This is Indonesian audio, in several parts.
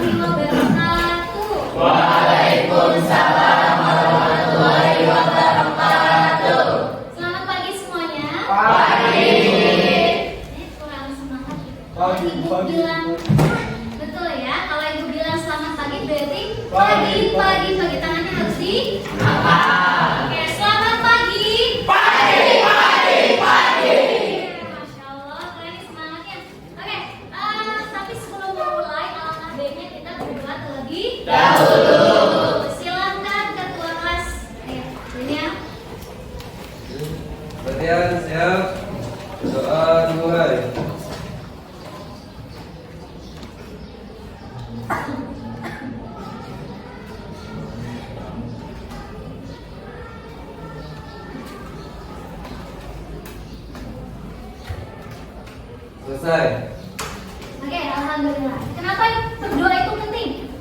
warahmatullahi wabarakatuh. Waalaikumsalam warahmatullahi wabarakatuh. Selamat pagi semuanya. Pagi. Ini kurang semangat gitu. Kalau ibu bilang betul ya. Kalau ibu bilang selamat pagi berarti pagi. Tangannya harus di Angkat. Oke, selamat pagi. Pagi. Masya Allah, kalian semangatnya. Oke, tapi sebelum memulai alangkah baiknya kita berdoa terlebih Dahulu. Silahkan ketua kelas. Ini ya. Latihan siap. Doa dimulai. Selesai. Oke, alhamdulillah. Kenapa berdoa itu penting?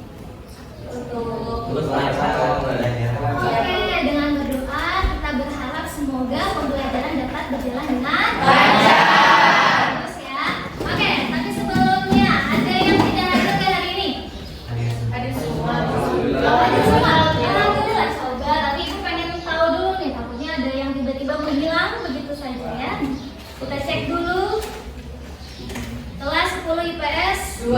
Terus lancar. Oke, dengan berdoa kita berharap semoga pembelajaran dapat berjalan dengan Lancar. Terus ya. Oke, tapi sebelumnya ada yang tidak hadir ke hari ini? Ada semua. Alhamdulillah, coba. Tapi ibu pengen tahu dulu nih, takutnya ada yang tiba-tiba menghilang begitu saja ya. Kita cek dulu. Kelas 10 IPS 2.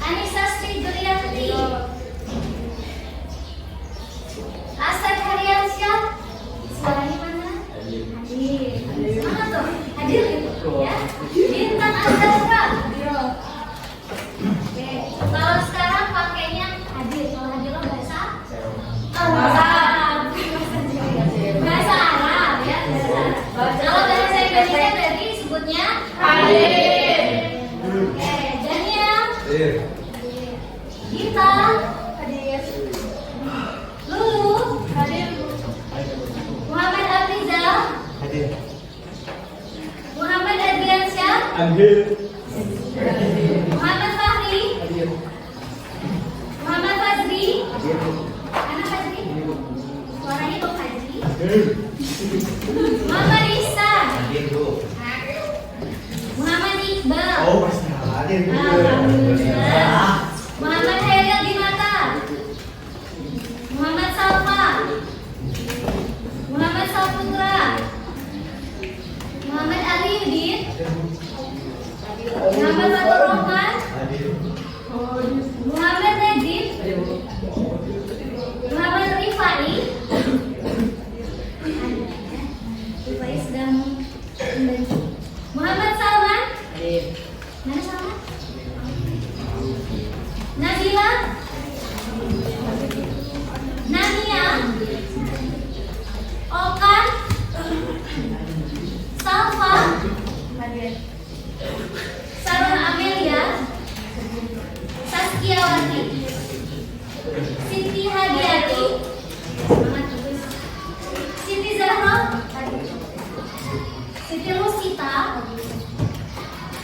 Anissa Sri Durianti, Asad Haryansyah, suaranya mana? Hadir. Semangat tuh, hadir gitu ya. Bintang Azhara. Oke, kalau sekarang pakainya hadir. Kalau hadir lo bahasa? Bahasa Arab ya. Kalau bahasa Indonesia berarti disebutnya hadir. Oke, Daniel. Hadir. Gita hadir. Lulu hadir. Muhammad Afrizal Hadir. Muhammad Adriansyah Hadir. Muhammad Fahri Hadir. Muhammad Fazri Hadir. Anak Fazri suaranya kok Fazri Hadir. Muhammad Ihsan Hadir, Bu. Muhammad Iqbal Oh, pasti hadir. Alhamdulillah. Muhammad Hairil Dinata Muhammad Salma Muhammad Saputra Muhammad Ali Yudin Muhammad Fatur Rahman Hadir. Muhammad Najib Muhammad Rifai Rifai sedang membantu Muhammad Salman mana Salman? Nabila Nania Okan Salva Sarah Amelia Saskiawati Siti Hadiati Siti Zahra Siti Rusita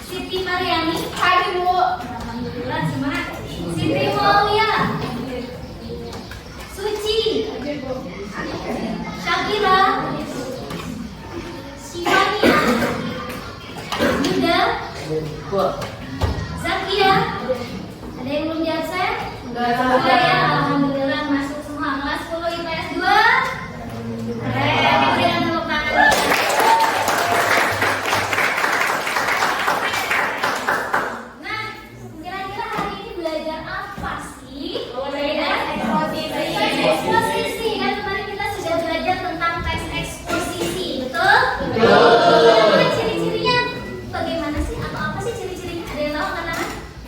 Siti Mariani alhamdulillah semangat Siti Maulia Suci Syakira Shivania Yuda Zakia ada yang belum jawab saya? Enggak ya, alhamdulillah masuk semua kelas 10 IPS 2. Keren, berikan tepuk tangan. Nah, kira-kira hari ini belajar apa sih? Eksposisi. Kan kemarin kita sudah belajar tentang teks eksposisi, betul? Nah, ciri-cirinya bagaimana sih? Atau apa sih ciri-cirinya? Ada yang tahu kata?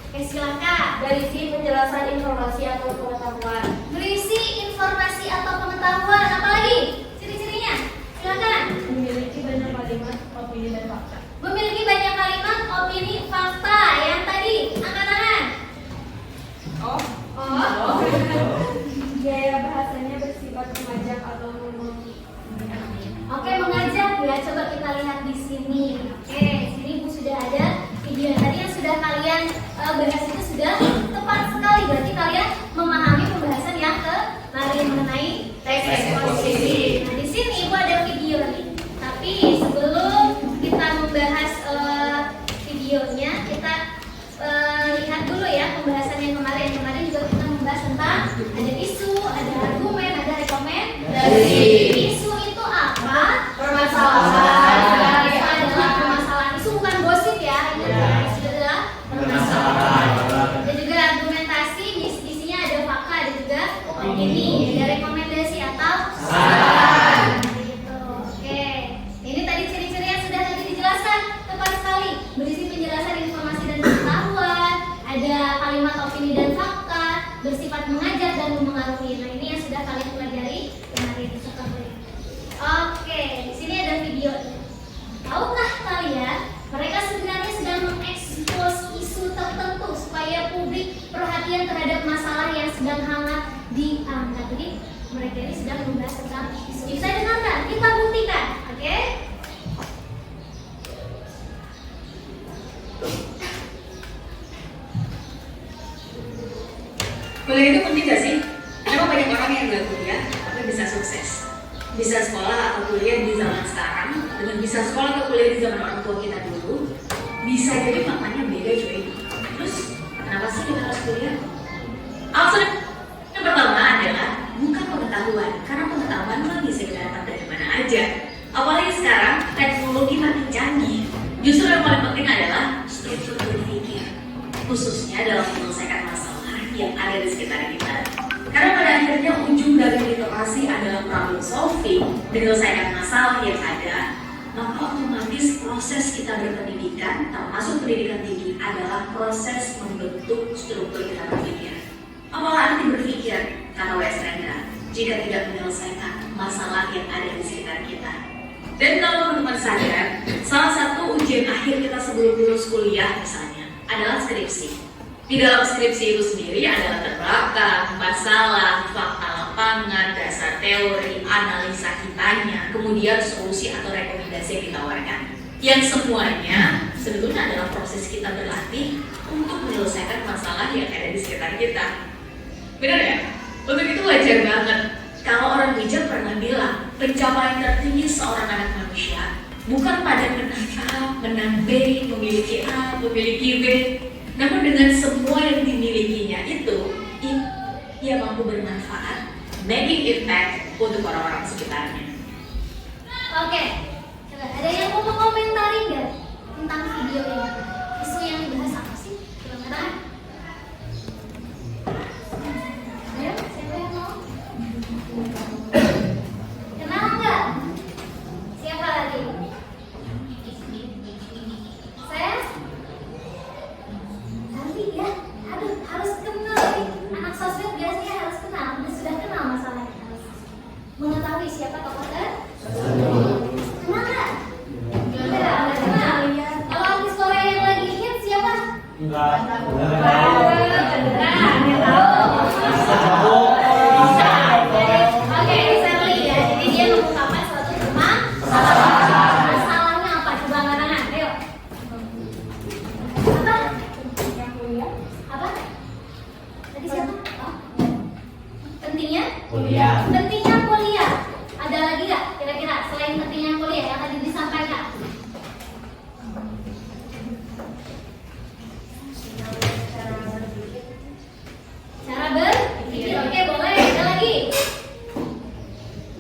Oke, silakan. Berisi penjelasan informasi atau pengetahuan. Berisi informasi atau pengetahuan. Apalagi ciri-cirinya? Silakan. Memiliki banyak kalimat, opini dan fakta. Memiliki banyak kalimat, opini, fakta. Yang tadi, angkat tangan. Oh. Gaya bahasanya bersifat mengajak atau Oke, mengajak ya. Coba kita lihat di sini. Oke, di sini Bu sudah ada video yang tadi yang sudah kalian bahas itu sudah tepat sekali. Berarti kalian memahami pembahasan yang ke pembahasan yang kemarin. Kemarin juga kita membahas tentang ada isu, ada argumen, ada rekomendasi. Isu itu apa? Permasalahan. Itu adalah permasalahan. Isu bukan gosip ya. Isu adalah permasalahan. Dan juga argumentasi, isinya ada fakta, ada juga opini. Ada rekomendasi atau saran. Gitu. Oke. Ini tadi ciri-ciri yang sudah tadi dijelaskan. Tepat sekali. Berisi penjelasan informasi dan pengetahuan. Ada kalimat opini dan fakta, bersifat mengajak dan memengaruhi. Nah, ini yang sudah kalian pelajari kemarin seperti. Oke, di sini ada video. Tahukah kalian, mereka sebenarnya sedang mengekspos isu tertentu supaya publik perhatian terhadap masalah yang sedang hangat diangkat. Jadi mereka ini sedang membahas tentang isu. Bisa dengarkan, kita buktikan, oke? Kuliah itu penting gak sih? Memang banyak orang yang gak kuliah tapi bisa sukses. Bisa sekolah atau kuliah di zaman sekarang dengan bisa sekolah atau kuliah di zaman orang tua kita dulu, bisa jadi maknanya beda cuy. Terus kenapa sih kita harus kuliah? Alasan yang pertama adalah bukan pengetahuan, karena pengetahuan mah bisa kita dapat dari mana aja. Apalagi sekarang teknologi makin canggih. Justru yang paling penting adalah struktur berpikir, khususnya dalam menyelesaikan masalah yang ada di sekitar kita. Karena pada akhirnya ujung dari literasi adalah problem solving, menyelesaikan masalah yang ada. Maka otomatis proses kita berpendidikan, termasuk pendidikan tinggi, adalah proses membentuk struktur kita berpikir. Apalah arti berpikir, kata W.S. Rendra, jika tidak menyelesaikan masalah yang ada di sekitar kita. Dan kalau teman-teman sadar, salah satu ujian akhir kita sebelum lulus kuliah misalnya adalah skripsi. Di dalam skripsi itu sendiri adalah terbelakang, masalah, fakta lapangan, dasar teori, analisa kitanya, kemudian solusi atau rekomendasi yang ditawarkan. Yang semuanya sebetulnya adalah proses kita berlatih untuk menyelesaikan masalah yang ada di sekitar kita. Benar ya? Untuk itu wajar banget kalau orang bijak pernah bilang pencapaian tertinggi seorang anak manusia bukan pada menang A, menang B, memiliki A, memiliki B, namun dengan semua yang dimilikinya itu, ia mampu bermanfaat, making impact untuk orang-orang sekitarnya. Oke, coba ada yang mau mengomentari nggak tentang video ini? Isu yang dibahas apa sih? Silakan. Ayo, siapa yang mau? Kenal nggak? Siapa lagi? Saya? Nanti ya, aduh harus kenal nih. Anak sosmed biasanya harus kenal. Sudah kenal masalahnya, harus mengetahui siapa tokoh tersebut. Kenal nggak? Nggak kenal. Kalau artis Korea yang lagi hit siapa? Enggak. Nggak tahu. Bisa. Oke, Sally ya. Jadi dia mengungkapkan suatu masalah. Masalahnya apa? Coba angkat tangan. Ayo. Apa? Tadi siapa? Oh. Pentingnya? Kuliah. Pentingnya kuliah. Ada lagi nggak kira-kira selain pentingnya kuliah yang tadi disampaikan? Cara berpikir. Oke, boleh. Ada lagi?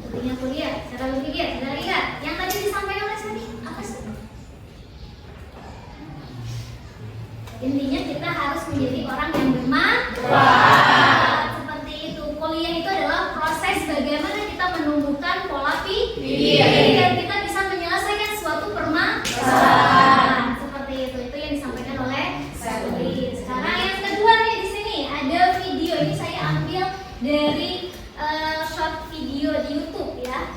Pentingnya kuliah, cara berpikir. Ada lagi nggak? Yang tadi disampaikan oleh Sani apa sih? Intinya kita harus menjadi orang yang bermanfaat. Seperti itu. Kuliah itu adalah proses bagaimana kita menumbuhkan pola pikir dan kita bisa menyelesaikan suatu permasalahan. Seperti itu. Itu yang disampaikan oleh Sally. Sekarang yang kedua nih di sini ada video. Ini saya ambil dari short video di YouTube ya.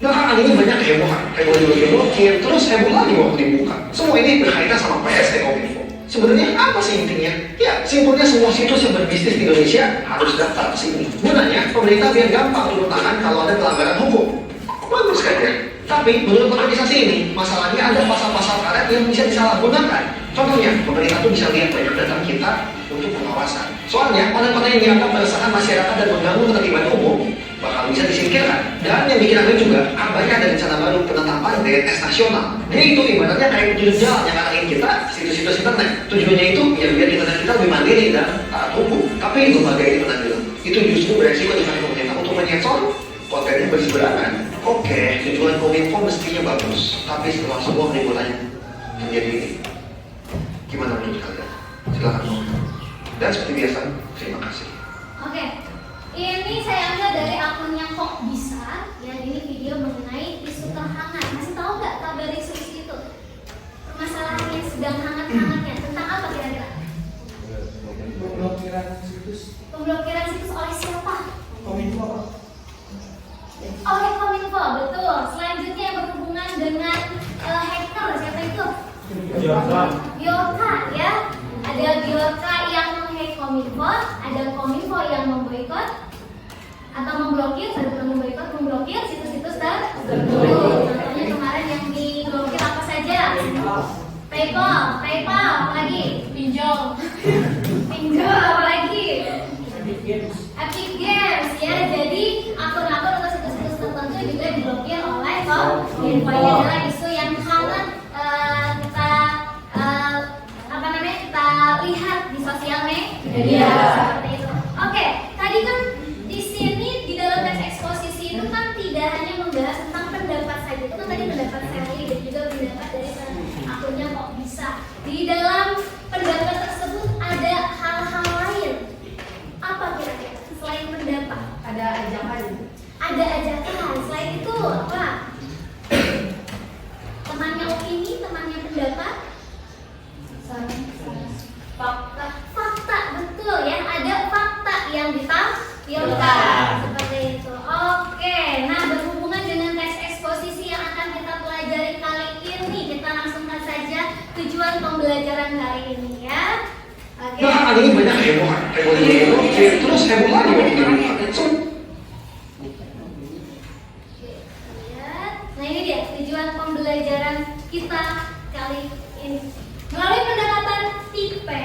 Belakangan ini banyak hebohan, diblokir, terus heboh lagi waktu dibuka. Semua ini berkaitan sama PST Kominfo. Sebenarnya apa sih intinya? Ya, simpelnya semua situs yang berbisnis di Indonesia harus daftar ke sini. Gunanya, pemerintah biar gampang turun tangan kalau ada pelanggaran hukum. Bagus kan ya? Tapi menurut organisasi ini, masalahnya ada pasal-pasal karet yang bisa disalahgunakan. Contohnya, pemerintah tuh bisa lihat banyak data kita untuk pengawasan. Soalnya, konten-konten yang dianggap meresahkan masyarakat dan mengganggu ketertiban umum bakal bisa disingkirkan. Dan yang bikin aneh juga, abahnya ada rencana baru penetapan DNS nasional. Dia itu ibaratnya kayak petunjuk jalan yang ngarahin kita situs-situs internet. Tujuannya itu ya biar internet kita lebih mandiri dan taat hukum. Tapi lembaga ini pernah bilang, itu justru beresiko dengan pemerintah untuk menyensor kontennya berseberangan. Oke, tujuan Kominfo mestinya bagus, tapi setelah semua keributan menjadi ini, gimana menurut kalian? Silakan ngomong. Dan seperti biasa, terima kasih. Oke, ini saya ambil dari akunnya Kok Bisa. Ya, ini video mengenai isu terhangat. Masih tahu nggak kabar isu itu? Permasalahan yang sedang hangat-hangatnya tentang apa kira-kira? Pemblokiran situs Pemblokiran situs oleh siapa? Kominfo. Oleh Kominfo, betul. Selanjutnya yang berhubungan dengan hacker, siapa itu? Biorka, ya. Ada Biorka yang menghack Kominfo, ada Kominfo yang memboikot atau memblokir, bukan memblokir situs-situs tertentu. Contohnya kemarin yang diblokir apa saja? PayPal, apa lagi? Pinjol, apa lagi? Epic Games, ya. Jadi akun-akun atau situs-situs tertentu juga diblokir oleh Kominfo. Ini adalah isu yang hangat kita lihat di sosial media seperti itu. Oke, tadi kan di sini di dalam teks eksposisi itu kan tidak hanya membahas tentang pendapat saja. Itu kan tadi pendapat saya dan juga pendapat dari akunnya Kok Bisa. Di dalam pendapat tersebut ada hal-hal lain. Apa kira-kira selain pendapat? Ada ajakan. Ada ajakan. Selain itu apa? Temannya opini, temannya pendapat. Fakta, betul ya. Ada fakta yang ditampilkan seperti itu. Oke, nah berhubungan dengan teks eksposisi yang akan kita pelajari kali ini, kita langsungkan saja tujuan pembelajaran kali ini ya. Oke. Nah, ini banyak heboh, terus heboh lagi Nah ini dia tujuan pembelajaran kita kali ini. Melalui pendekatan TIPE,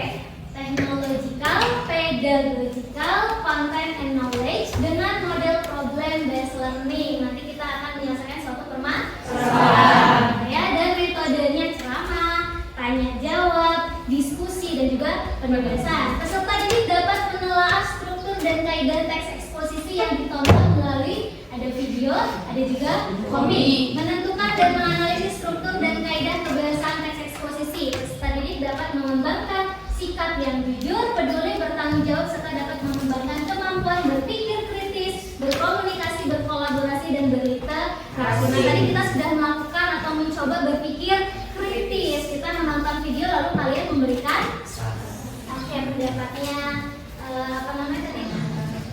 Technological, Pedagogical, Content and Knowledge dengan model Problem Based Learning. Nanti kita akan menyelesaikan suatu permasalahan ya, dan metodenya ceramah, tanya jawab, diskusi dan juga penugasan. Peserta didik dapat menelaah struktur dan kaidah teks eksposisi yang ditonton melalui ada video, ada juga komik. Menentukan dan menganalisis struktur dan kaidah kebahasaan teks eksposisi. Peserta didik dapat mengembangkan sikap yang jujur, peduli, bertanggung jawab, serta dapat mengembangkan kemampuan berpikir kritis, berkomunikasi, berkolaborasi, dan berliterasi. Nah, tadi kita sudah melakukan atau mencoba berpikir kritis. Kita menonton video lalu kalian memberikan pendapatnya, tadi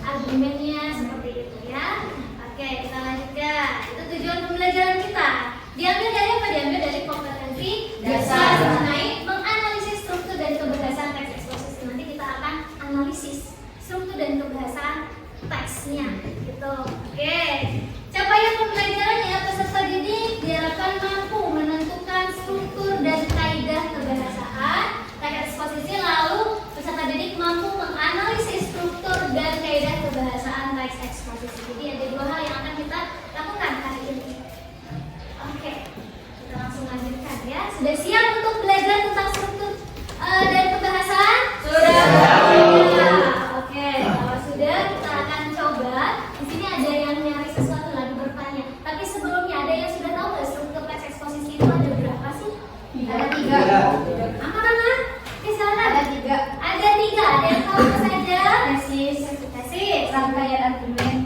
argumennya seperti itu ya. Oke, kita lanjutkan. Itu tujuan pembelajaran kita. Diambil dari apa? Diambil dari kompetensi dasar mengenai menganalisis struktur dan kebahasan teks eksposisi. Nanti kita akan analisis struktur dan kebahasan teksnya, gitu. Oke. Capaian pembelajarannya, peserta didik diharapkan mampu menentukan struktur dan kaidah kebahasaan teks eksposisi, lalu peserta didik mampu menganalisis struktur dan kaidah kebahasaan teks eksposisi. Jadi ada dua hal yang akan kita lakukan hari ini. Oke, kita langsung lanjutkan ya. Sudah siap untuk belajar tentang struktur dan kebahasaan? Sudah. Oke, kalau sudah kita akan coba. Di sini ada yang nyari sesuatu lagi bertanya. Tapi sebelumnya ada yang sudah tahu nggak struktur teks eksposisi itu ada berapa sih? Ada 3. Apa? Silakan. Ada 3. Ada 3. Ada yang tahu apa saja? Tesis, rangkaian argumen,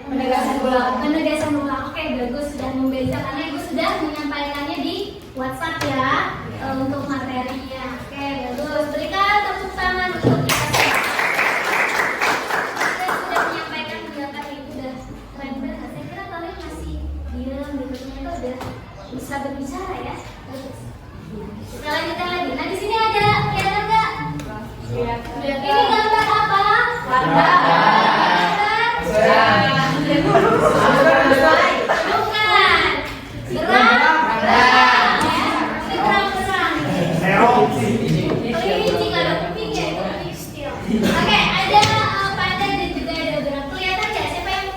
penegasan ulang. Oke, bagus, sudah membaca karena ibu sudah menyampaikannya di WhatsApp ya untuk materinya. Oke, bagus. Berikan tepuk tangan untuk kita. Saya sudah menyampaikan pendapat ibu, udah keren banget. Saya kira kalian masih diam gitu, ternyata udah bisa berbicara ya. Bagus. Kita lanjutkan lagi. Nah, di sini ada kelihatan nggak? Ini gambar apa? Bukan. Gerang. Kelinci kalau kuping ya itu still. Oke, ada pandai dan juga ada gerang. Kelihatan nggak siapa yang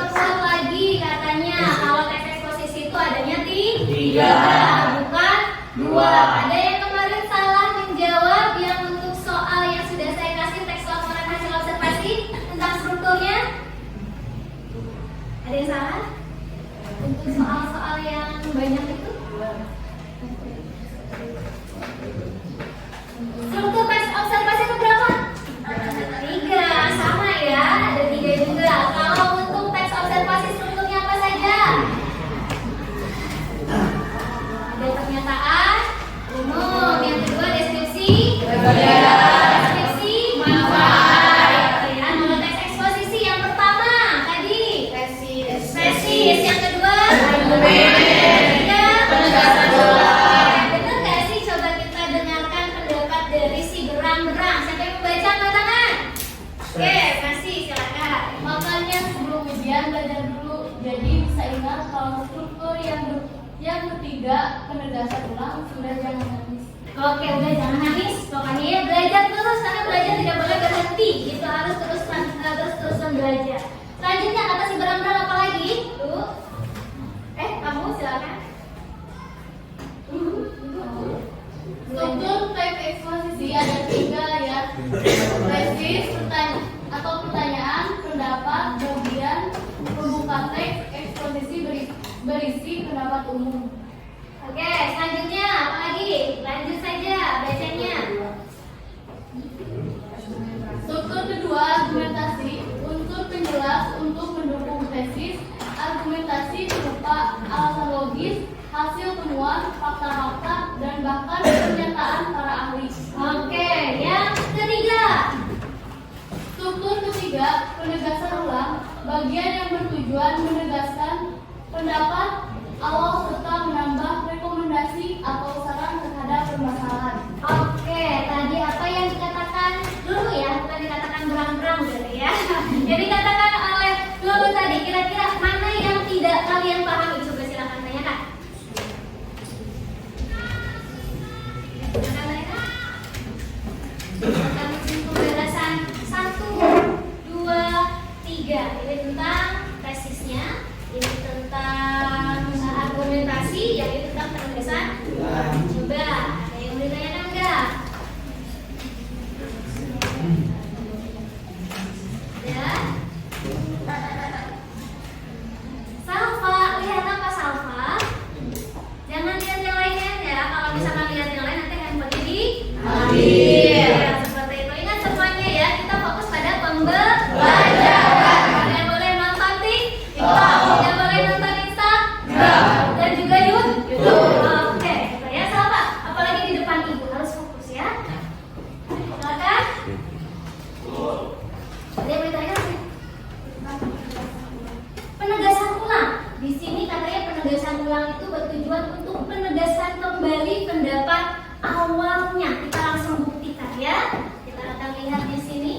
diperkuat lagi katanya kalau teks eksposisi itu adanya Tiga. bukan 2. Ada yang kemarin salah menjawab yang untuk soal yang sudah saya kasih teks laporan hasil observasi tentang strukturnya? Ada yang salah? Untuk soal-soal yang banyak itu? Struktur teks observasi itu berapa? 3, sama ya, ada 3 juga. Kalau untuk teks observasi strukturnya apa saja? Ada pernyataan umum, yang kedua deskripsi, deskripsi manfaat. Ya, kalau teks eksposisi yang pertama tadi tesis, yang kedua ketiga Penegasan ulang. Benar nggak sih? Coba kita dengarkan pendapat dari si berang-berang. Siapa yang membaca angkat tangan? Oke, kasih silakan. Makanya sebelum ujian belajar dulu. Jadi bisa ingat kalau struktur yang ketiga penegasan ulang sudah jangan nangis. Oke, udah jangan nangis. Pokoknya ya belajar terus karena belajar tidak boleh berhenti. Itu harus terus belajar. Selanjutnya kata si berang-berang apa lagi? Tuh. Kamu silakan. Struktur teks eksposisi ada 3 ya. Tesis, pertanyaan, pendapat, bagian pembuka teks eksposisi berisi pendapat umum. Oke, selanjutnya apa lagi? Lanjut saja bacanya. Struktur kedua argumentasi, unsur penjelas untuk mendukung tesis, argumentasi berupa alasan logis, hasil temuan, fakta-fakta, dan bahkan pernyataan para ahli. Oke, yang ketiga. Struktur ketiga, penegasan ulang, bagian yang bertujuan menegaskan pendapat awal serta menambah rekomendasi atau saran terhadap permasalahan. Oke, tadi apa yang dikatakan dulu ya, bukan dikatakan berang-berang gitu ya. Jadi dikatakan oleh dulu tadi, kira-kira mana yang tidak kalian pahami? Coba silakan tanyakan. Tentang pembahasan 1, 2, 3. Ini tentang tesisnya, ini tentang argumentasi, yang ini tentang penegasan. Coba, ada yang mau ditanyakan enggak? Ya. Salva, lihat apa Salva? Jangan lihat yang lainnya ya. Kalau misalkan lihat yang lain nanti handphone di ambil. Ya, seperti itu. Ingat semuanya ya. Kita fokus pada pembelajaran. Kalian boleh nonton TikTok, tidak boleh nonton Instagram, dan juga YouTube. Oke, gitu ya Salva. Apalagi di depan ibu harus fokus ya. Silakan. Ada yang mau ditanyakan sih? Penegasan ulang. Di sini katanya penegasan ulang itu bertujuan untuk penegasan kembali pendapat awalnya. Kita langsung buktikan ya. Kita akan lihat di sini.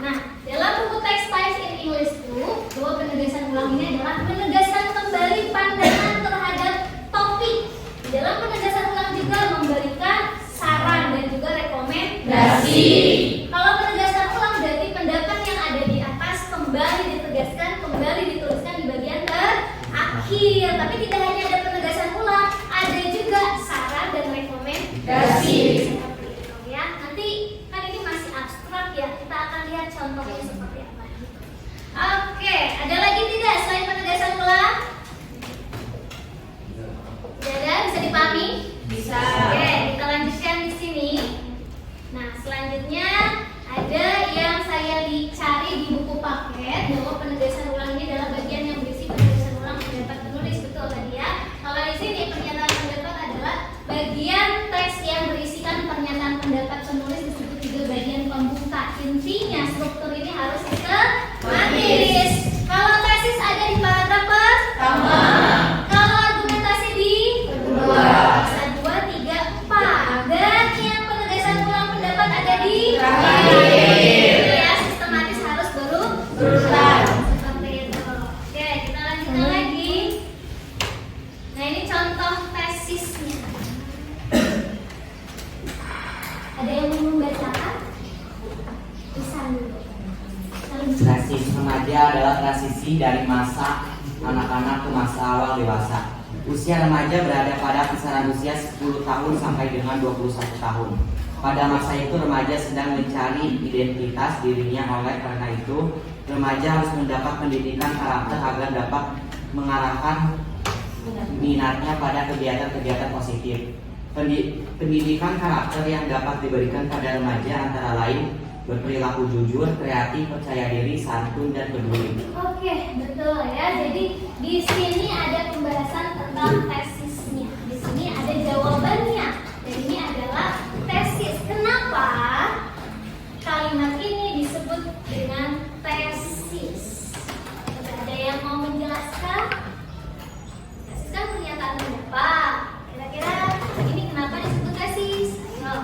Nah, dalam buku Text Types in English itu, bahwa penegasan ulang ini adalah penegasan kembali pandangan terhadap topik. Di dalam penegasan ulang juga memberikan saran dan juga rekomendasi. Kalau penegasan ulang berarti pendapat yang ada di atas kembali ditegaskan, kembali dituliskan di bagian terakhir. Tapi tidak hanya ada penegasan ulang, ada juga saran dan rekomendasi. Seperti itu ya. Nanti kan ini masih abstrak ya. Kita akan lihat contohnya seperti apa. Oke, ada lagi tidak selain penegasan ulang? Tidak ada, bisa dipahami? Bisa. Oke, kita lanjutkan di sini. Nah, selanjutnya ada yang saya cari di buku paket bahwa penegasan ulang ini adalah bagian yang berisi penegasan ulang pendapat penulis, betul tadi ya. adalah transisi dari masa anak-anak ke masa awal dewasa. Usia remaja berada pada kisaran usia 10 tahun sampai dengan 21 tahun. Pada masa itu remaja sedang mencari identitas dirinya, oleh karena itu remaja harus mendapat pendidikan karakter agar dapat mengarahkan minatnya pada kegiatan-kegiatan positif. Pendidikan karakter yang dapat diberikan pada remaja antara lain berperilaku jujur, kreatif, percaya diri, santun, dan peduli. Oke, betul ya. Jadi di sini ada pembahasan tentang tesisnya. Di sini ada jawabannya. Dan ini adalah tesis. Kenapa kalimat ini disebut dengan tesis? Ada yang mau menjelaskan? Tesis kan pernyataan pendapat. Kira-kira ini kenapa disebut tesis? Ayo.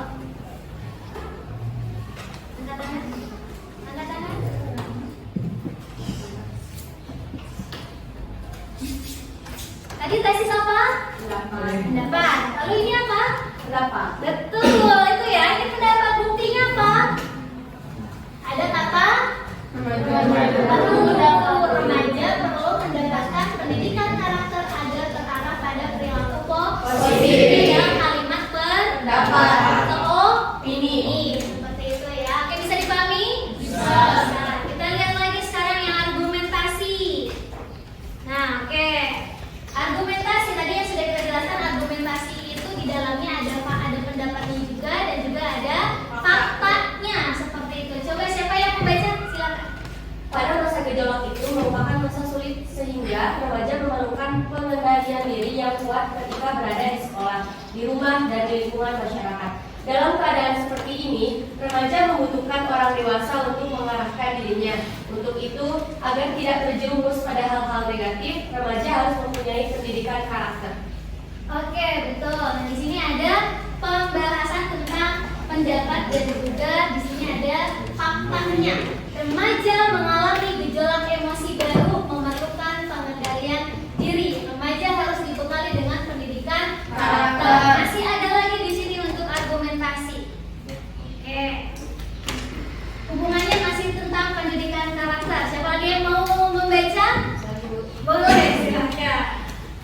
Angkat tangan. Tadi tesis apa? Pendapat. Lalu ini apa? Pendapat. Betul, itu ya. Ini pendapat, buktinya apa? Ada kata remaja perlu mendapatkan pendidikan karakter agar terarah pada perilaku positif yang kalimat pendapat atau opini. Seperti itu ya. Oke, bisa dipahami? Bisa. Kita lihat lagi sekarang yang argumentasi. Nah, oke. Argumentasi tadi yang sudah kita jelaskan, argumentasi itu di dalamnya ada pendapatnya juga dan juga ada faktanya, seperti itu. Coba siapa yang membaca? Silakan. Pada masa gejolak itu merupakan masa sulit sehingga remaja memerlukan pengendalian diri yang kuat ketika berada di sekolah, di rumah, dan di lingkungan masyarakat. Dalam keadaan seperti ini, remaja membutuhkan orang dewasa untuk mengarahkan dirinya. Untuk itu, agar tidak terjerumus pada hal-hal negatif, remaja harus mempunyai pendidikan karakter. Oke, betul. Nah, di sini ada pembahasan tentang pendapat dan juga di sini ada faktanya. Remaja mengalami gejolak emosi baru, memerlukan pengendalian diri. Remaja harus dibekali dengan pendidikan karakter. Masih ada lagi di sini untuk argumentasi. Oke. Hubungannya masih tentang pendidikan karakter. Siapa lagi yang mau membaca? Boleh, silakan.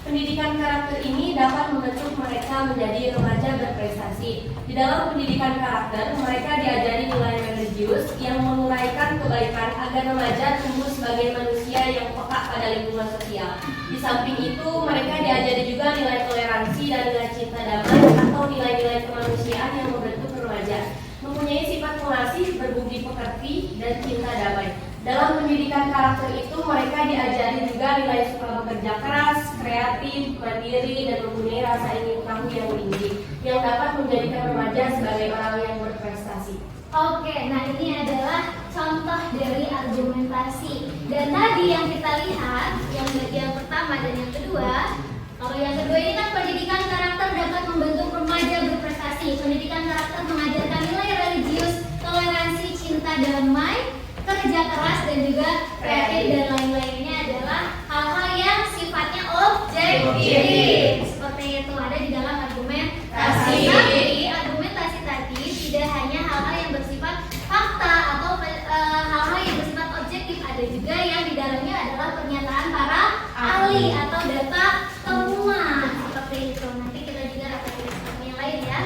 Pendidikan karakter ini dapat membentuk mereka menjadi remaja berprestasi. Di dalam pendidikan karakter, mereka diajari nilai religius yang menguraikan kebaikan agar remaja tumbuh sebagai manusia yang peka pada lingkungan sosial. Di samping itu, mereka diajari juga nilai toleransi dan nilai cinta damai atau nilai-nilai kemanusiaan yang membentuk remaja. Mempunyai sifat pengasih, berbudi pekerti, dan cinta damai. Dalam pendidikan karakter itu, mereka diajari juga nilai suka bekerja keras, kreatif, mandiri, dan mempunyai rasa ingin tahu yang tinggi, yang dapat menjadikan remaja sebagai orang yang berprestasi. Oke, nah ini adalah contoh dari argumentasi. Dan tadi yang kita lihat, yang bagian pertama dan yang kedua, kalau yang kedua ini kan pendidikan karakter dapat membentuk remaja berprestasi. Pendidikan karakter mengajarkan nilai religius, toleransi, cinta damai, kerja keras, dan juga kreatif, dan lain-lainnya adalah hal-hal yang sifatnya objektif. Seperti itu ada di dalam argumentasi. Tapi argumentasi tadi tidak hanya hal-hal yang bersifat fakta atau hal-hal yang bersifat objektif, ada juga yang di dalamnya adalah pernyataan para ahli atau data temuan. Seperti itu. Nanti kita juga akan lihat yang lain ya.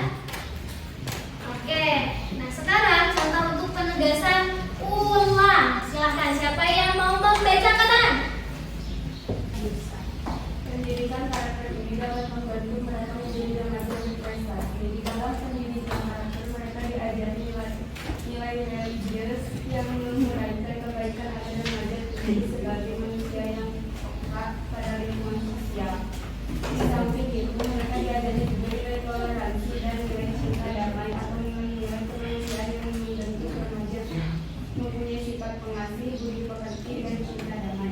Oke. Nah, sekarang contoh untuk penegasan ulang. Silahkan, siapa yang mau membacakan? Pendidikan karakter ini dapat membantu mereka menjadi remaja berprestasi. Di dalam pendidikan karakter, mereka diajari nilai religius yang menguraikan kebaikan agar remaja tumbuh sebagai manusia yang peka pada lingkungan sosial. Di samping itu, mereka diajari juga nilai toleransi dan nilai cinta damai atau nilai-nilai kemanusiaan yang membentuk remaja mempunyai sifat pengasih, budi pekerti, dan cinta damai.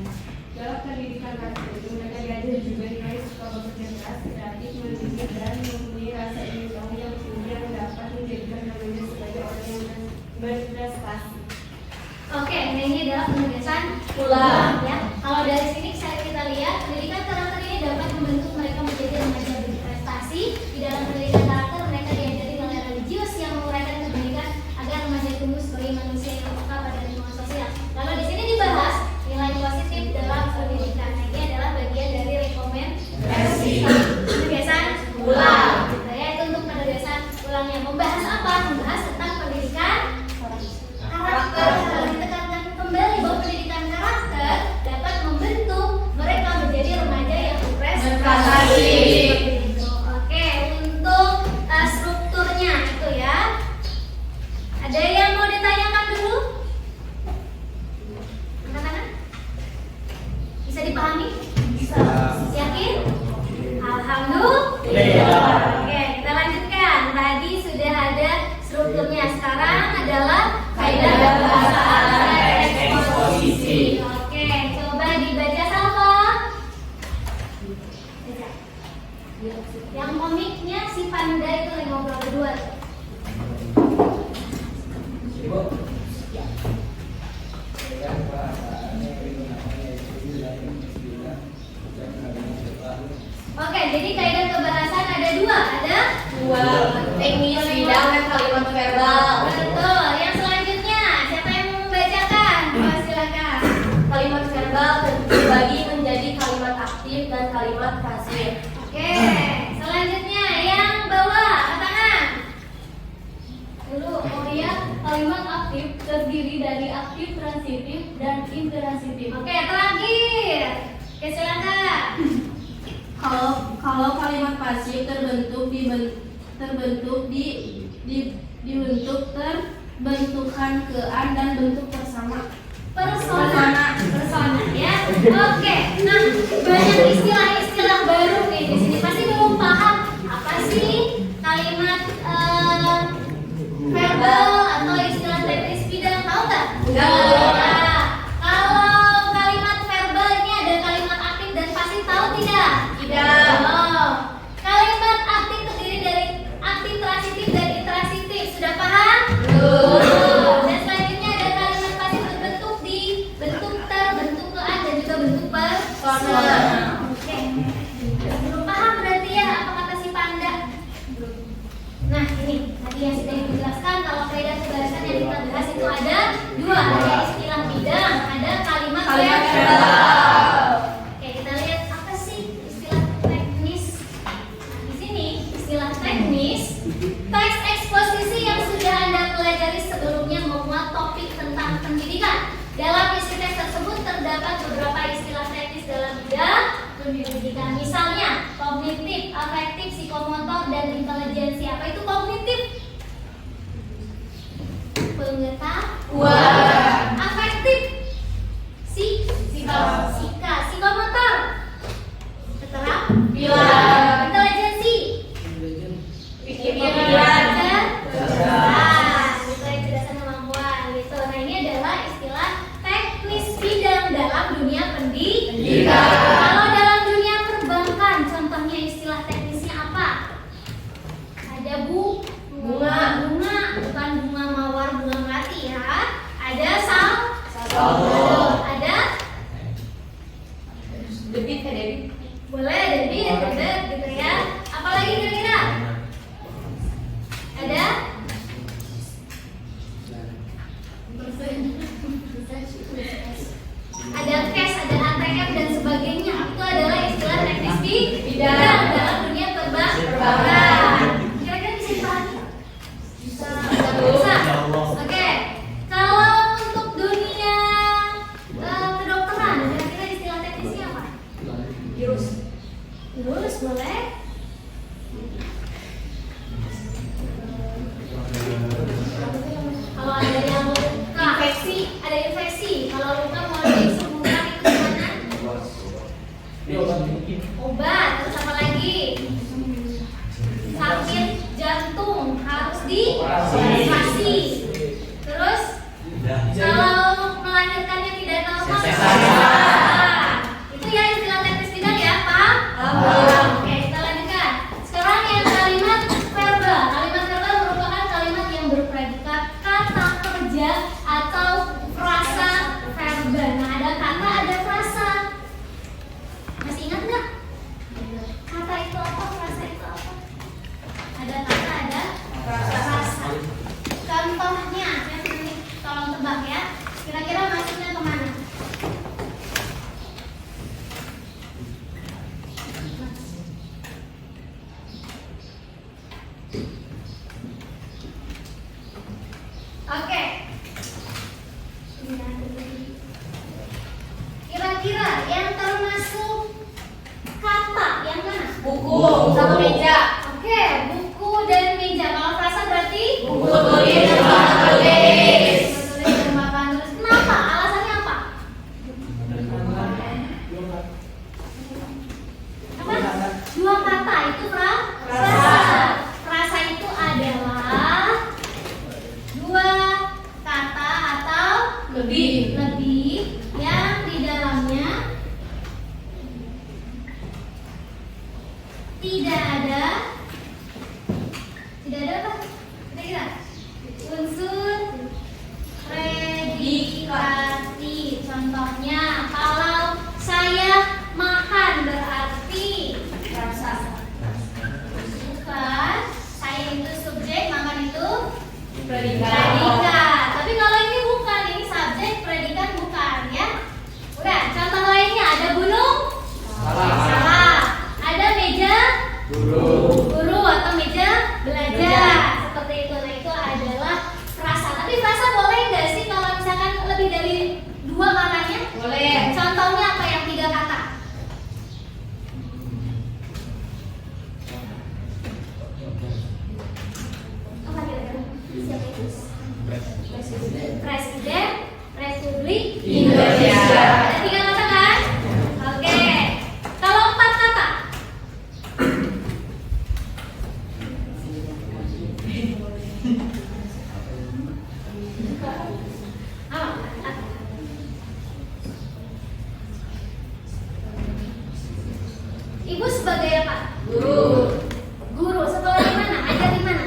Dalam pendidikan karakter itu, mereka diajari juga nilai suka bekerja keras, kreatif, mandiri, dan mempunyai rasa ingin tahu yang tinggi yang dapat menjadikan remaja sebagai orang yang berprestasi. Oke, nah ini adalah penegasan ulang ya. Kalau dari sini kita lihat pendidikan karakter ini dapat membentuk mereka menjadi remaja berprestasi. Di dalam pendidikan karakter mereka diajari nilai religius yang menguraikan kebaikan agar remaja tumbuh sebagai manusia yang peka pada lingkungan sosial. Lalu di sini dibahas nilai Yakin? Alhamdulillah. Oke, kita lanjutkan. Tadi sudah ada strukturnya. Sekarang adalah kaidah pembahasan teks eksposisi. Oke, coba dibaca sama. Yang komiknya si panda itu lagi ngobrol berdua. Oke, jadi kaidah kebahasan ada dua. Ada teknis bidang dan kalimat verbal. betul. Yang selanjutnya siapa yang mau membacakan? Oh, silakan. Kalimat verbal terbagi menjadi kalimat aktif dan kalimat pasif. Oke, selanjutnya yang bawah angkat tangan. Dulu, oh ya. Kalimat aktif terdiri dari aktif transitif dan intransitif. Oke, terakhir. Oke, silakan. Kalau kalimat pasif terbentuk terbentukan kean dan bentuk persona. Persona ya. Oke, nah banyak istilah-istilah baru nih di sini. Pasti belum paham apa sih kalimat verbal atau istilah teknis bidang, tahu nggak? Nah, kalau kalimat verbal ini ada kalimat aktif dan pasif, tahu tidak? Tidak. Oh, kalimat aktif terdiri dari aktif transitif dan intransitif. Sudah paham? Dan selanjutnya ada kalimat pasif berbentuk di bentuk terbentuk kean dan juga bentuk persona. Oke. Belum paham berarti ya apa kata si panda? Nah, ini tadi yang sudah dijelaskan kalau kaidah kebahasan yang kita bahas itu ada dua, ada istilah bidang, ada kalimat verbal. Oke, kita lihat apa sih istilah teknis. Di sini istilah teknis teks eksposisi yang sudah Anda pelajari sebelumnya memuat topik tentang pendidikan. Dalam isi teks tersebut terdapat beberapa istilah teknis dalam bidang pendidikan. Misalnya kognitif, afektif, psikomotor, dan intelijensi. Apa itu kognitif? Pengetahuan. Afektif, psikomotor, keterampilan. Intelijensi, pikiran, gitu ya, kecerdasan kemampuan gitu. Nah, ini adalah istilah teknis bidang dalam dunia pendidikan. Kalau dalam dunia perbankan, contohnya istilah teknisnya apa? Ada bunga, bukan bunga mawar, bunga melati ya. Ada saldo, ada Debit ke debit. boleh debit, kredit gitu ya. Apalagi kira-kira? Ada cash, ada ATM dan sebagainya. Itu adalah istilah teknis bidang dalam dunia perbankan. Kira-kira bisa dipahami? Bisa. Oke. Kalau untuk dunia kedokteran, kira-kira istilah teknisnya apa? Virus boleh. Kalau ada yang luka, ada infeksi. Kalau luka mau disembuhkan itu gimana? Obat. Terus apa lagi? Sakit jantung harus dioperasi. Terus kalau melahirkannya tidak normal, itu ya istilah teknis bidang ya, paham? Oke, kita lanjutkan. Sekarang yang kalimat verbal. Kalimat verbal merupakan kalimat yang berpredikat kata kerja atau frasa verbal. Nah, ada kata, ada frasa. Masih ingat nggak? Kata itu apa? Frasa itu apa? Ada kata, ada frasa. Contohnya, ya sini tolong tebak ya. Kira-kira masuknya kemana? Oke. Kira-kira yang termasuk kata yang mana? Buku sama meja. Oke, buku dan meja. Kalau frasa berarti Buku tulis sama tulis. Tulis dan papan tulis. Kenapa? Alasannya apa? Tidak ada apa? Kira-kira unsur predikatif. Contohnya, kalau saya makan berarti rasa. Bukan, saya itu subjek, makan itu predikat. Tapi kalau ini bukan, ini subjek, predikat bukan ya. Udah, contoh lainnya ada gunung? Salah. Ada meja? Guru atau meja belajar. Seperti itu. Nah, itu adalah frasa. Tapi frasa boleh nggak sih kalau misalkan lebih dari 2 katanya? Boleh. Contohnya apa yang 3 kata? Apa kira-kira? Siapa itu? Presiden Republik Indonesia. Ada 3 kata kan? Oke. Kalau 4 kata? Ibu sebagai apa? Guru. Sekolah di mana? Ajar di mana?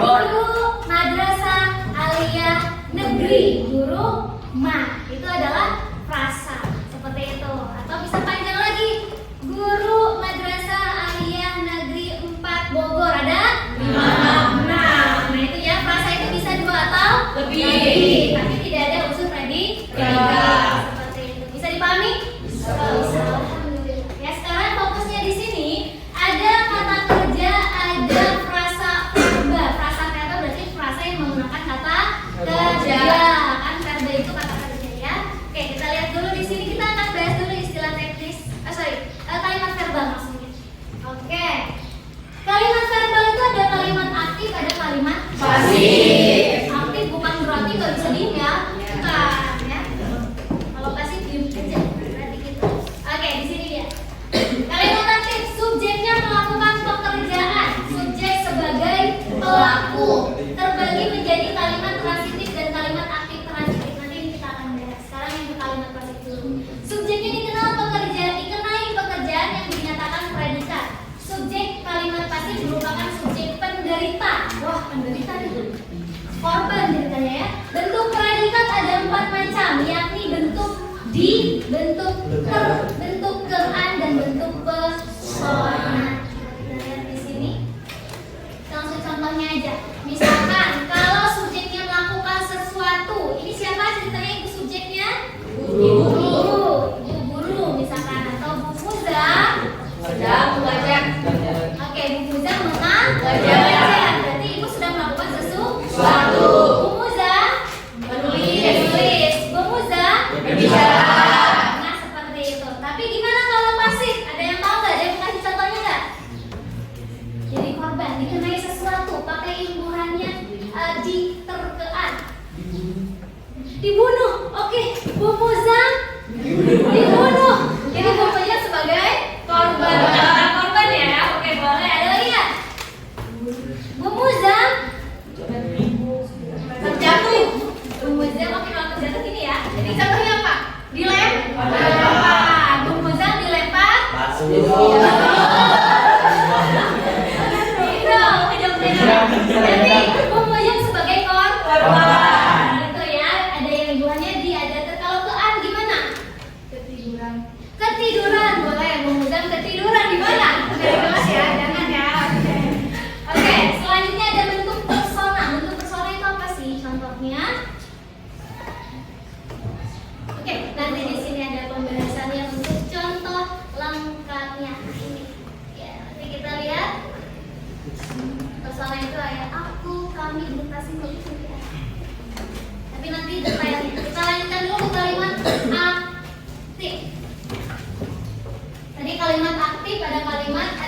Guru madrasah aliyah negeri. Guru ma. Itu adalah frasa. Seperti itu. Atau bisa panjang lagi. Guru madrasah aliyah negeri 4 Bogor. Ada? 5. Nah, itu ya, frasa itu bisa 2 atau lebih. Tapi tidak ada unsur predikat. Seperti itu. Bisa dipahami? Bisa. Alhamdulillah. Ya, sekarang fokusnya di sini ada kata kerja, ada frasa verba. Frasa verba berarti frasa yang menggunakan kata kerja. Kan verba itu kata kerja ya. Oke, kita lihat dulu di sini, kita akan bahas dulu istilah teknis. Kalimat verbal maksudnya. Oke. Kalimat verbal itu ada kalimat aktif, ada kalimat pasif. Aktif bukan berarti nggak bisa diem ya. Bukan ya. Kalau pasif diem aja. Berarti gitu. Oke, di sini dia. Kalimat aktif, subjeknya melakukan pekerjaan. Subjek sebagai pelaku. Terbagi menjadi kalimat transitif dan kalimat aktif transitif. Nanti ini kita akan bahas. Sekarang yang ke kalimat pasif dulu. Subjeknya dikenai pekerjaan yang dinyatakan predikat. Subjek kalimat pasif merupakan subjek penderita. Wah, penderita itu korban ceritanya ya. Bentuk predikat ada 4 macam, yakni bentuk di, bentuk ter, bentuk kean, dan bentuk pesona. Kita lihat di sini. Langsung contohnya aja. Misalkan kalau subjeknya melakukan sesuatu, ini siapa ceritanya ibu subjeknya? Ibu guru misalkan, atau Bu Muza sedang belajar. Oke, Bu Muza belajar. Berarti ibu sedang melakukan sesuatu. Bu Muza menulis. Bu Muza berbicara. Nah, seperti itu. Tapi gimana kalau pasif? Ada yang tahu nggak? Ada yang kasih contohnya nggak? Jadi korban dikenai sesuatu, pakai imbuhannya diterkean. Dibunuh. Oke, Bu Muza dibunuh. Jadi Bu Muza sebagai korban. Korban ya. Oke, boleh. Ada lagi ya? Bu Muza terjatuh. Bu Muza oke, kalau terjatuh gini ya. Jadi contohnya apa? Dilempar. Bu Muza dilempar. Jadi Bu Muza sebagai korban. Itu ya. Ada yang ibuannya di, ada kalau kean gimana? Ketiduran boleh. Bu Muza ketiduran di mana? Dari kelas ya, jangan ya. Oke, selanjutnya ada bentuk persona. Bentuk persona itu apa sih? Contohnya? Oke, nanti di sini ada pembahasannya untuk contoh lengkapnya. Ini ya, nanti kita lihat. Persona itu ya aku, kami, mutasi, begitu ya. Tapi nanti detailnya. Kita lanjutkan dulu kalimat aktif. Tadi kalimat aktif, ada kalimat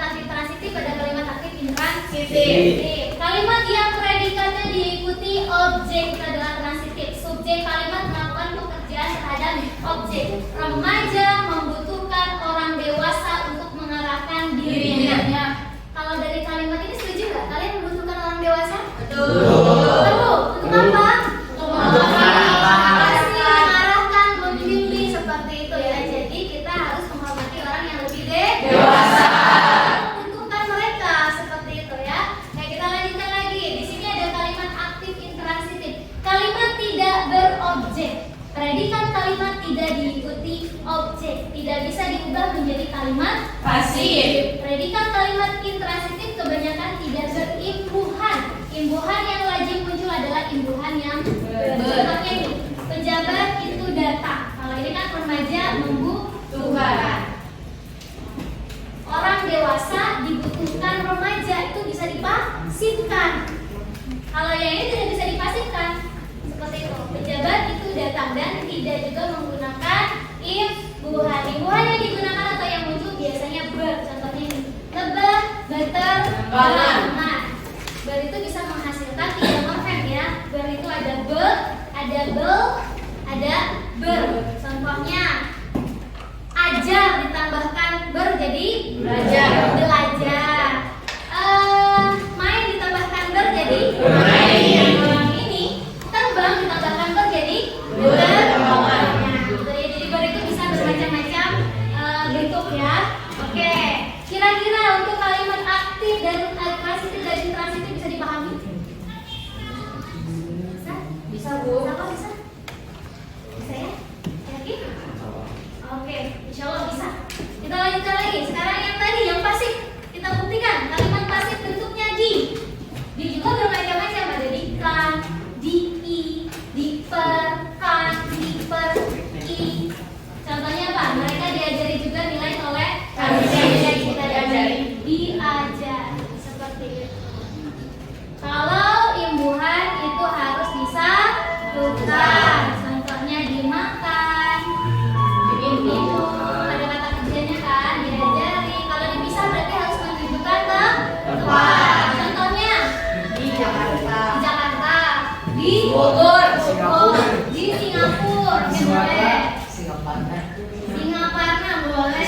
aktif transitif, ada kalimat aktif intransitif. Kalimat yang predikatnya diikuti objek adalah transitif. Subjek kalimat melakukan pekerjaan terhadap objek. Remaja membutuhkan orang dewasa untuk mengarahkan dirinya. Kalau dari kalimat ini setuju nggak? Kalian membutuhkan orang dewasa? Betul. Untuk apa? Untuk mengarahkan, membimbing seperti itu ya. Jadi kita harus menghormati orang yang lebih dewasa. menjadi kalimat pasif. Predikat kalimat intransitif kebanyakan tidak berimbuhan. Imbuhan yang wajib muncul adalah imbuhan yang contohnya ini, pejabat itu datang. Kalau ini kan remaja membutuhkan. Orang dewasa dibutuhkan remaja, itu bisa dipasifkan. Kalau yang ini tidak bisa dipasifkan. Seperti itu. Pejabat itu datang dan tidak juga menggunakan imbuhan. Imbuhan yang digunakan atau yang muncul biasanya ber. Contohnya ini, lebah, berterbangan. Nah, ber itu bisa menghasilkan 3 morfem ya. Ber itu ada be, ada bel, ada ber. Contohnya ajar ditambahkan ber jadi belajar. Main ditambahkan ber jadi bermain. Orang ini terbang ditambahkan ber jadi berterbang. Jadi ber itu bisa bermacam-macam bentuk ya. Oke, kira-kira untuk kalimat aktif dan transitif dan intransitif bisa dipahami? Bisa Bu? Bisa? Bisa ya? Yakin? Oke, insya Allah bisa. Kita lanjutkan lagi. Sekarang yang tadi, yang pasif. Kita buktikan kalimat pasif bentuknya di. Di juga bermacam-macam. Ada di kan, di i, di per, kan, di per, i. Contohnya apa? Mereka diajari juga nilai oleh kita diajari. Diajar. Seperti itu. Kalau imbuhan itu harus disatukan. Contohnya dimakan, diminum, ada kata kerjanya kan, diajari. Kalau dipisah berarti harus menunjukkan tempat. Contohnya di Jakarta, di Bogor, di Singapura, boleh. Singaparna boleh.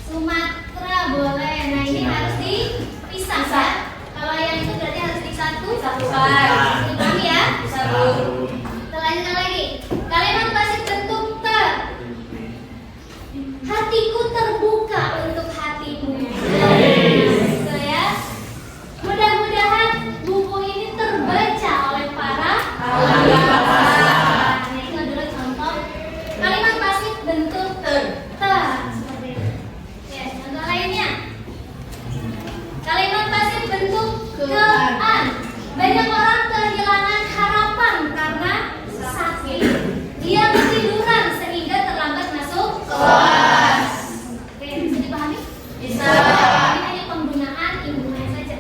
Sumatera boleh. Nah ini harus dipisah kan? Kalau yang itu berarti harus disatukan. Dipahami ya? Kita lanjutkan lagi. Kalimat pasif bentuk ter. Hatiku terbuka untuk hatimu. Gitu ya. Mudah-mudahan buku ini terbaca oleh para halayak. Nah, itu adalah contoh kalimat pasif bentuk ter. Seperti itu. Ya, contoh lainnya. Kalimat pasif bentuk kean. Banyak orang kehilangan harapan karena sakit. Dia ketiduran sehingga terlambat masuk kelas. Oke, bisa dipahami? Bisa. Ini hanya penggunaan imbuhan saja.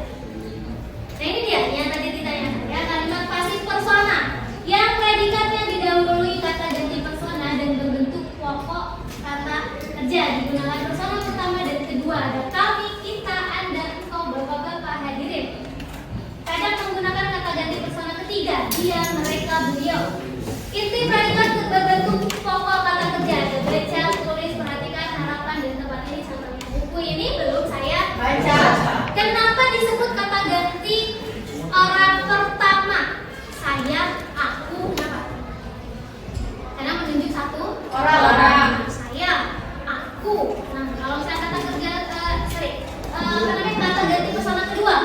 Nah ini dia yang tadi ditanyakan ya, kalimat pasif persona yang predikatnya didahului kata ganti persona dan berbentuk pokok kata kerja. Digunakan persona pertama dan kedua. Ada kami, kita, anda, engkau, bapak-bapak, hadirin. Kadang menggunakan kata ganti persona ketiga, dia, mereka, beliau. Inti predikat berbentuk pokok kata kerja. Ada baca, tulis, perhatikan, harapan, dan tempat ini contohnya. Buku ini belum saya baca. Kenapa disebut kata ganti orang pertama? Saya, aku, kenapa? Karena menunjuk satu orang. Saya, aku. Nah, kalau misalnya kata kerja, kata ganti persona kedua,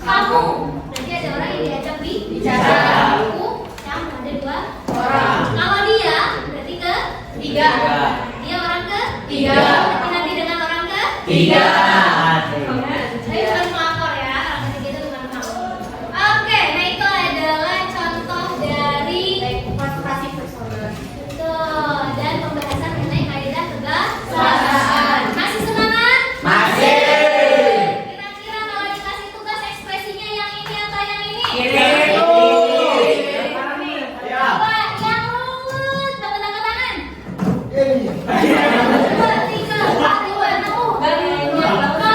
kamu. Berarti ada orang yang diajak bicara. Aku, kamu, ada 2 orang. Kalau dia, berarti ketiga. Dia orang ketiga. Berarti nanti dengan orang ketiga. Saya bukan pelakor ya, orang ketiga itu bukan pelakor. Oke, nah itu adalah contoh dari konsentrasi persona. Betul, dan pembahasan mengenai kaidah kebahasaan. Masih semangat? Masih. Kira-kira kalau dikasih tugas ekspresinya yang ini atau yang ini? Coba yang lulus, dapat angkat tangan. 2, 3, 4, 5, 6.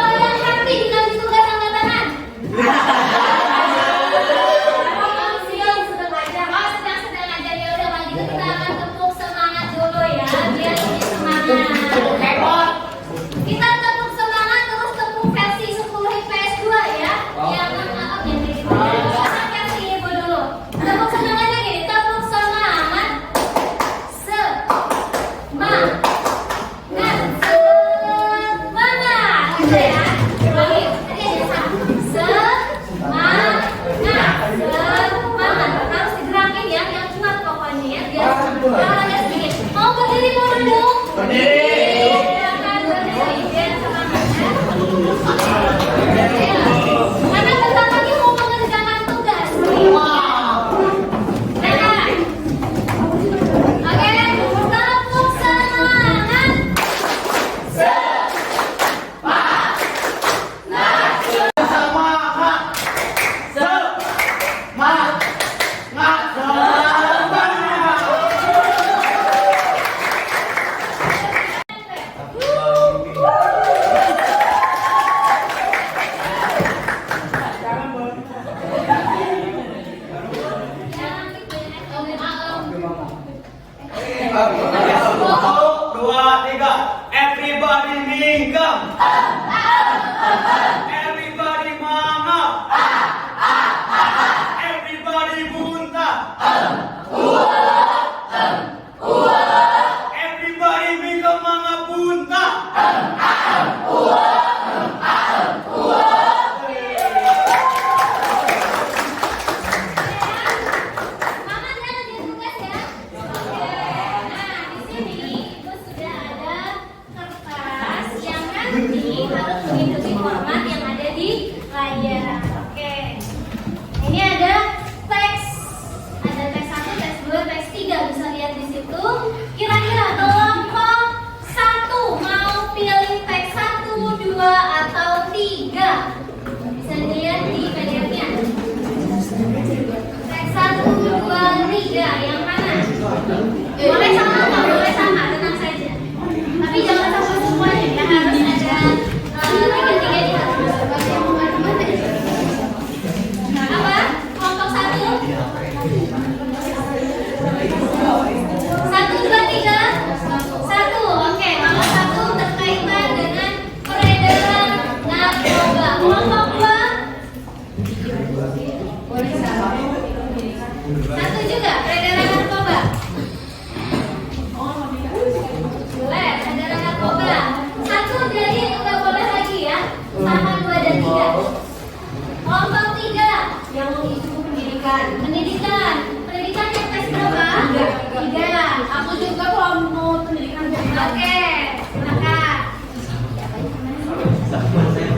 Satu, dua, tiga. Everybody mingkem. Everybody mangap. Everybody muntah. Everybody mingkem mangap muntah. Mama jangan ngerjain tugas ya. Oke. Nah, di sini itu sudah ada kertas yang nanti harus mengikuti format yang ada di layar. Oke. Ini ada teks. Ada teks 1, teks 2, teks 3. Bisa lihat di situ. Kira-kira kelompok 1 mau pilih teks 1, 2 atau 3? Bisa dilihat di PDF-nya. Teks 1, 2, 3 yang mana? Boleh sama atau boleh sama, tenang saja. Tapi jangan sama semuanya, ya harus ada tiga-tiga di atas. Apa? Kelompok 1? 1, 2, 3? 1, oke. Kelompok 1 terkaitan dengan peredaran narkoba. Kelompok 2? 1 juga, peredaran narkoba. Boleh, peredaran narkoba. 1 jadi nggak boleh lagi ya. Sama 2 dan 3. Kelompok 3 yang mengikuti pendidikan. Pendidikan. Pendidikan yang tes berapa? 3. Aku juga kalau mau pendidikan Oke, silakan.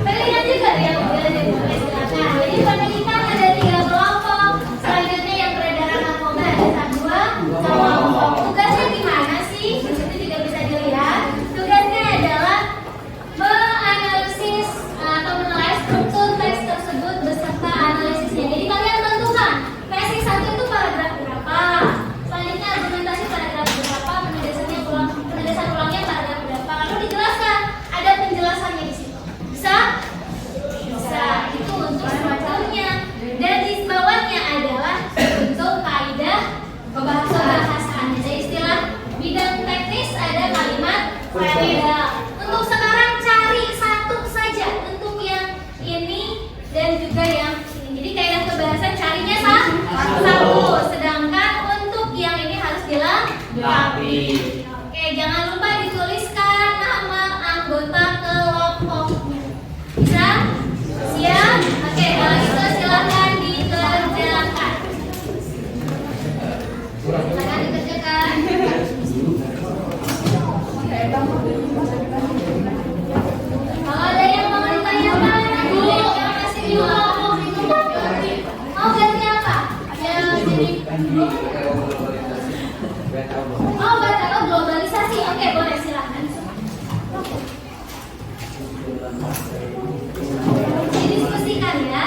Pendidikan juga ya, boleh silakan. Jadi pendidikan ada 3 kelompok. Selanjutnya yang peredaran narkoba ada 2 sama kelompok. Tugasnya gimana sih? Di situ juga bisa dilihat. Tugasnya adalah menganalisis atau menilai struktur teks tersebut beserta analisisnya. Jadi kalian tentukan versi 1 itu paragraf berapa. Selanjutnya argumentasi paragraf berapa, penulisan ulangnya paragraf berapa. Lalu dijelaskan, ada penjelasannya di situ. Bisa? Bisa. Itu untuk strukturnya. Dan di bawahnya adalah untuk kaidah kebahasaan. Ada istilah bidang teknis, ada kalimat faedah. Untuk sekarang cari 1 saja untuk yang ini dan juga yang ini. Jadi kaidah kebahasaan carinya 1. Sedangkan untuk yang ini harus dilengkapi. Oke, jangan lupa dituliskan nama anggota kelompoknya. Bisa? Siap? Oke, kalau gitu silakan dikerjakan. Silakan dikerjakan. Kalau ada yang mau ditanyakan, yang masih bingung, mau ganti apa? Oh, baca globalisasi. Oke, boleh silakan. Didiskusikan ya.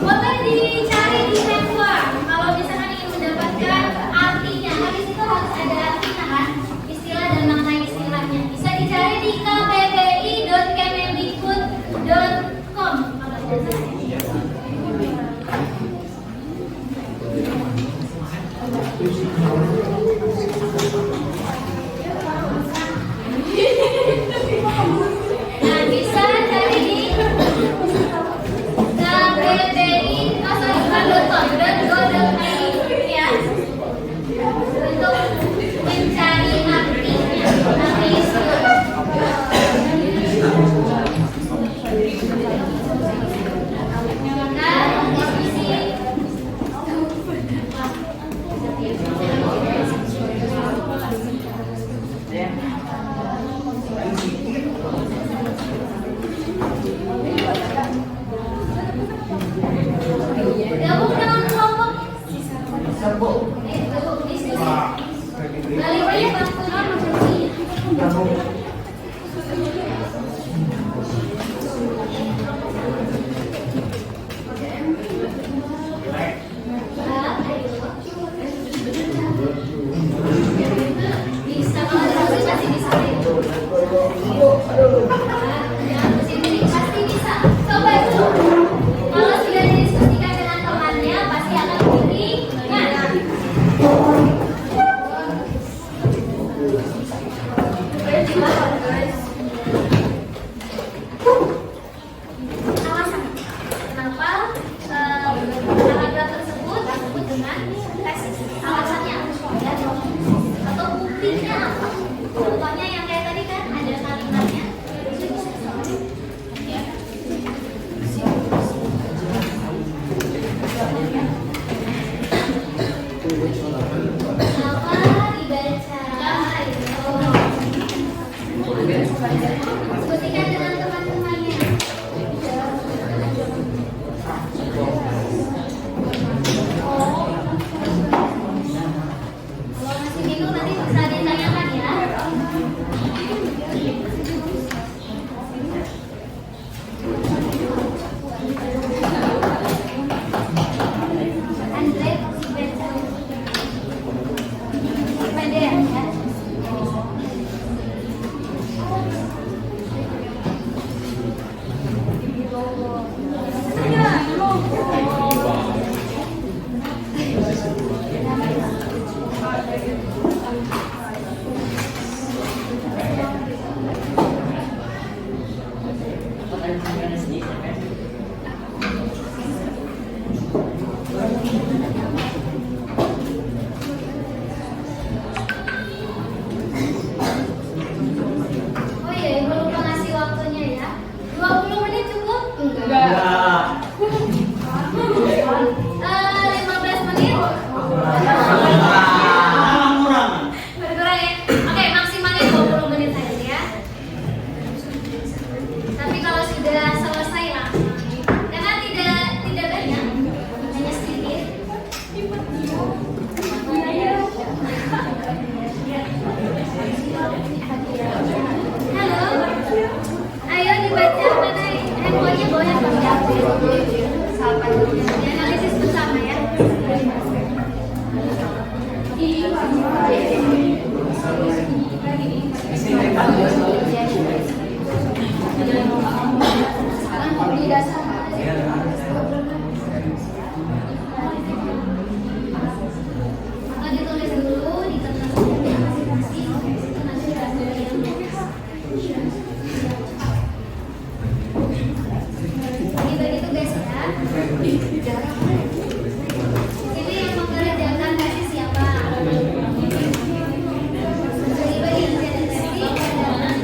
Boleh dicari di handphone. Kalau misalkan ingin mendapatkan artinya, habis itu harus ada artinya kan? Istilah dan makna istilahnya. Bisa dicari di kbbi.kemendikbud.com. Kalau tidak salah. Nah, bisa cari di kbbi.com.go.id ya. Untuk mencari artinya, arti istilah. Gabung dengan kelompok diskusi. Balik bantu bisa kalau masih bisa. Pasti bisa. Coba dulu. Kalau sudah didiskusikan dengan temannya, pasti akan lebih ringan. Alasan kenapa paragraf tersebut disebut dengan tesis? Alasannya apa? Atau buktinya apa? Contohnya yang kayak tadi kan ada kalimatnya. Kenapa dibaca? Buktikan dengan teman-temannya. Kalau masih bingung nanti bisa ditanyakan ya. Andre baca. Pendek ya. Oh iya, ibu lupa ngasih waktunya ya. 20 menit cukup? Enggak. 15 menit? Berkurang ya? Oke, maksimalnya 20 menit saja ya. Tapi kalau sudah selesai langsung. Karena tidak banyak, hanya sedikit. Halo, ayo dibaca mana handphonenya boleh analisis bersama ya. Sekarang di dasar. Maka ditulis dulu di kertas masing-masing. Itu nanti dibagi tugas ya. Ini yang mengerjakan tesis siapa? Dibagi tesis adalah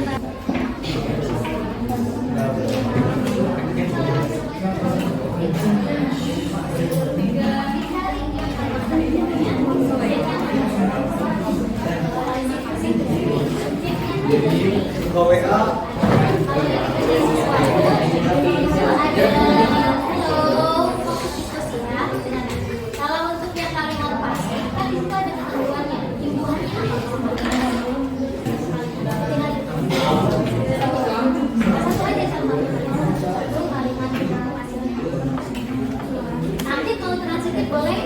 kalau untuk yang kalimat pasti kan itu ada keluarnya, imbuhannya satu aja sama itu kalimat aktif mau transitif boleh.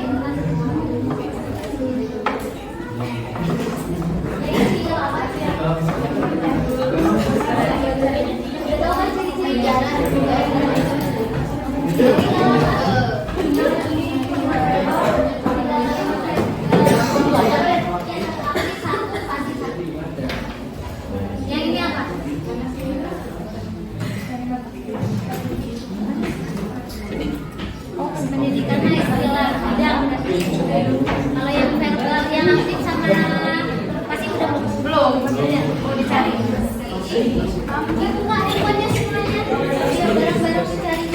Yang ini apa? Pendidikannya istilah bidang. Kalau yang verbal yang aktif sama pasti udah belum. Mau dicari. Ya buka handphonenya semuanya. Biar bareng-bareng dicari.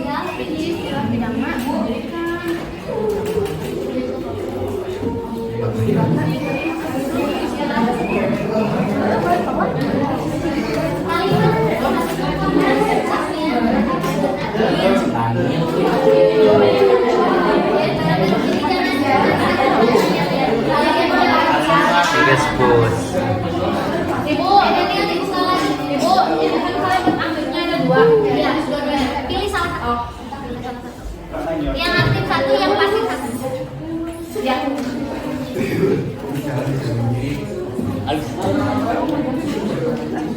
Ya, ini istilah bidang mak. Tugas bos. Ibu, ini yang dibuka lagi. Ibu, ini kan kalian ambilnya ada dua. Iya, dua-duanya. Pilih salah satu. Yang aktif satu, yang pasif satu. Ya.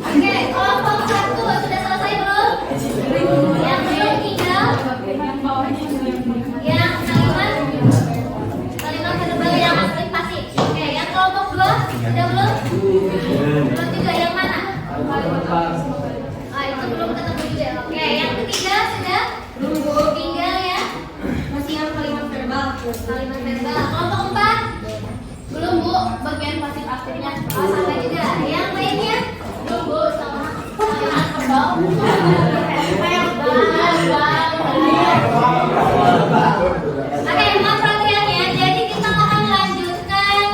Oke, kelompok satu sudah selesai belum? Yang belum tinggal bawahnya Yang kalimat kedua yang aktif pasif. Oke, yang kelompok dua sudah belum? Belum juga, yang mana? Itu belum ketemu juga. Oke, yang ketiga sudah? Tinggal ya. Masih yang kalimat verbal. Kalimat verbal. Kelompok empat? Belum Bu, bagian pasif aktifnya. Sama juga. Yang lainnya? Belum Bu, sama kalimat verbal. Oke, mohon perhatiannya. Jadi kita akan melanjutkan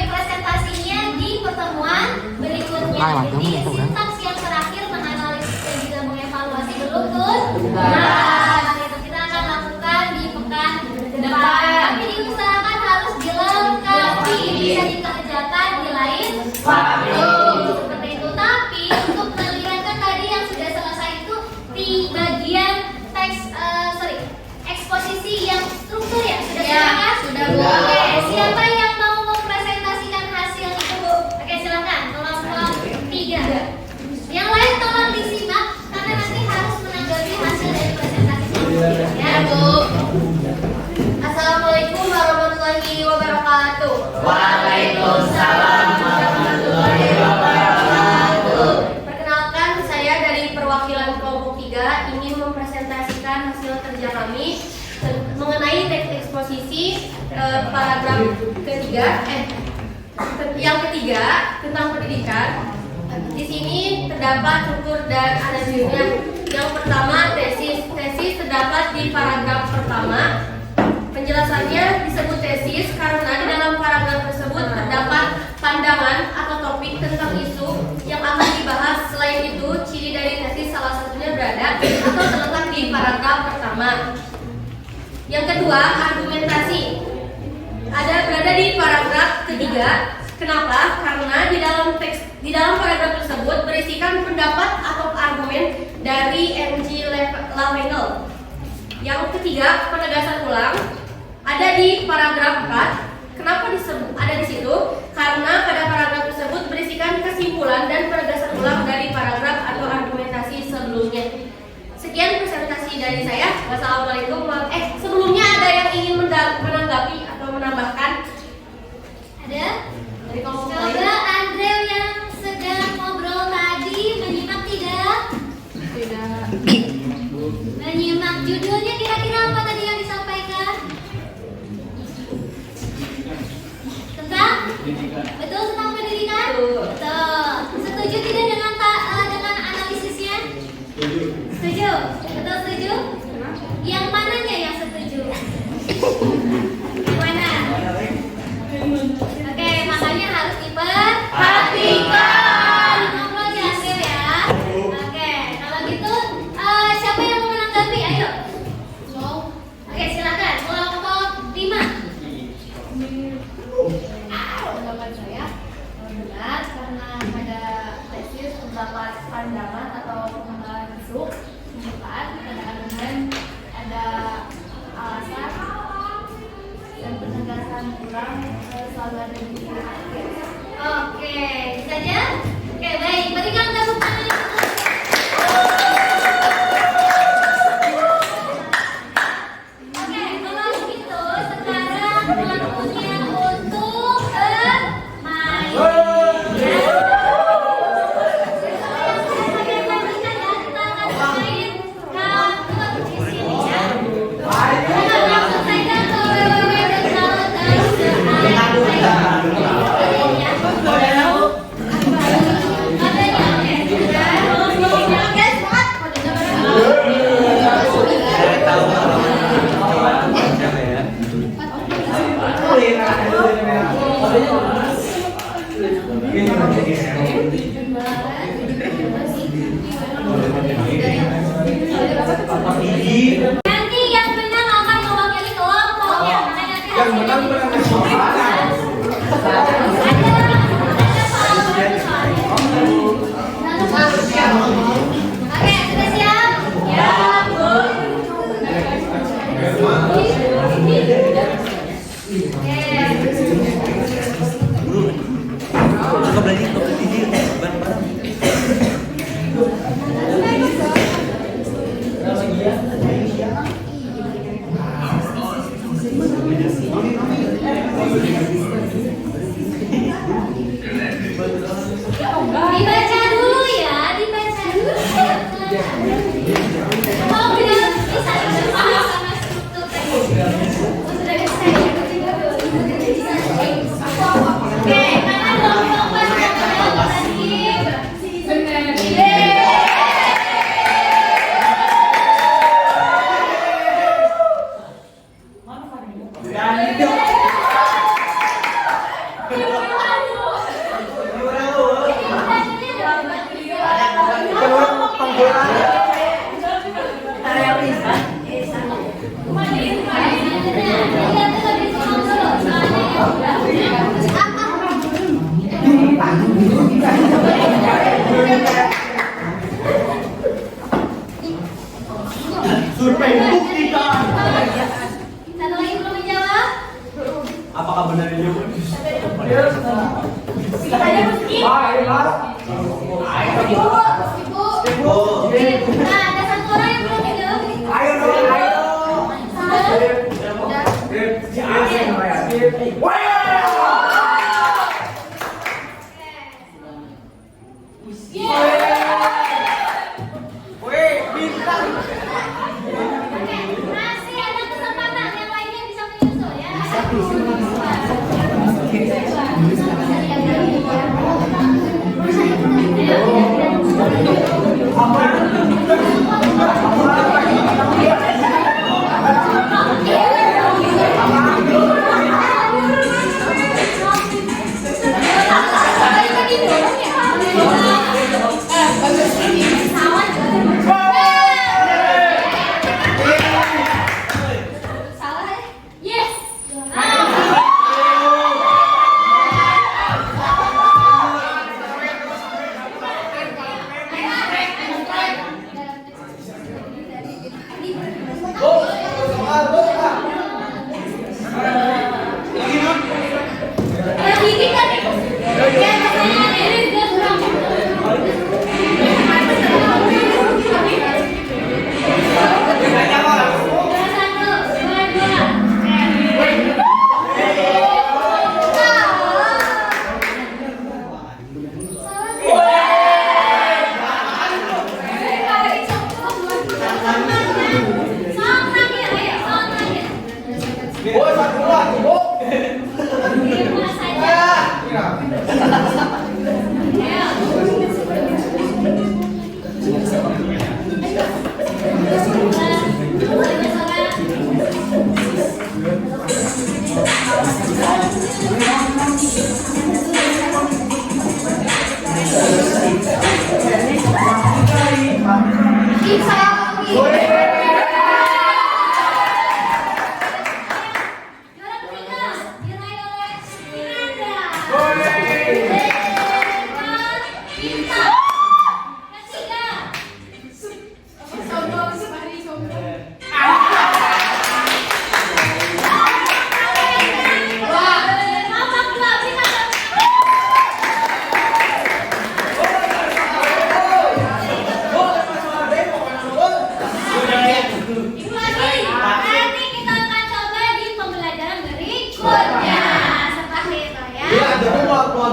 presentasinya di pertemuan berikutnya. Jadi sintaks yang terakhir menganalisis dan juga mengevaluasi beruntun. Kita akan lakukan di pekan depan. Tapi diusahakan harus dilengkapi, bisa dikerjakan di lain waktu. Seperti itu. Tapi untuk melihatkan tadi yang sudah selesai itu di bagian teks, eksposisi yang struktur ya sudah silakan. Sudah Bu. Oke, siapa yang mau mempresentasikan hasil itu Bu? Oke, silakan. Kelompok 3. Yang lain tolong disimak karena nanti harus menanggapi hasil dari presentasi selanjutnya. Ya Bu. Assalamualaikum warahmatullahi wabarakatuh. Waalaikumsalam warahmatullahi wabarakatuh. Perkenalkan, saya dari perwakilan kelompok 3 ingin mempresentasikan hasil kerja kami mengenai teks eksposisi paragraf yang ketiga tentang pendidikan. Di sini terdapat struktur dan analisisnya. Yang pertama, tesis. Tesis terdapat di paragraf pertama. Penjelasannya disebut tesis karena di dalam paragraf tersebut terdapat pandangan atau topik tentang isu yang akan dibahas. Selain itu, ciri dari tesis salah satunya berada atau terletak di paragraf pertama. Yang kedua, argumentasi. Ada berada di paragraf ketiga. Kenapa? Karena di dalam paragraf tersebut berisikan pendapat atau argumen dari M.G. Lavengel. Yang ketiga, penegasan ulang. Ada di paragraf 4. Kenapa disebut ada di situ? Karena pada paragraf tersebut berisikan kesimpulan dan penegasan ulang dari paragraf atau argumentasi sebelumnya. Sekian presentasi dari saya. Wassalamualaikum. Sebelumnya ada yang ingin menanggapi atau menambahkan? Ada? Dari kelompok Coba lain? Andrew yang sedang ngobrol tadi menyimak tidak? Tidak. Menyimak. Judulnya kira-kira apa tadi yang disampaikan? Tentang? Betul, tentang pendidikan? Betul. Setuju tidak dengan analisisnya? Setuju? Betul setuju? Yang mananya yang setuju? Yang mana? Oke, makanya harus diperhatikan. Ngobrol ya, Andrew ya. Oke, kalau gitu siapa yang mau menanggapi? Ayo. Oke, silakan. Kelompok 5. Pendapat saya benar karena pada tesis terdapat pandangan atau pengetahuan isu, pembukaan, ada argumen, ada alasan dan penegasan ulang selalu ada di akhir. Oke, bisa aja? Oke, baik. Berikan tepuk tangan. Oke, kalau begitu sekarang waktunya untuk bermain. Ya. Kita akan bermain kartu di sini ya. Kita langsung saja ke nanti yang menang akan mewakili kelompok yang menang Oke, sudah siap? Ya, Bu. Dibaca dulu ya, dibaca dulu. Kalau udah bisa paham sama struktur teks. Sudah bisa ya. Oke, karena belum coba tadi. Survei buktikan. Satu lagi belum menjawab? Apakah benar ini? Nah, ada satu orang yang belum menjawab. Ayo dong, ayo. Masih ada kesempatan yang lainnya bisa menyusul ya. Salah. Yes. Gigi kan ya pertanyaan ini juga kurang.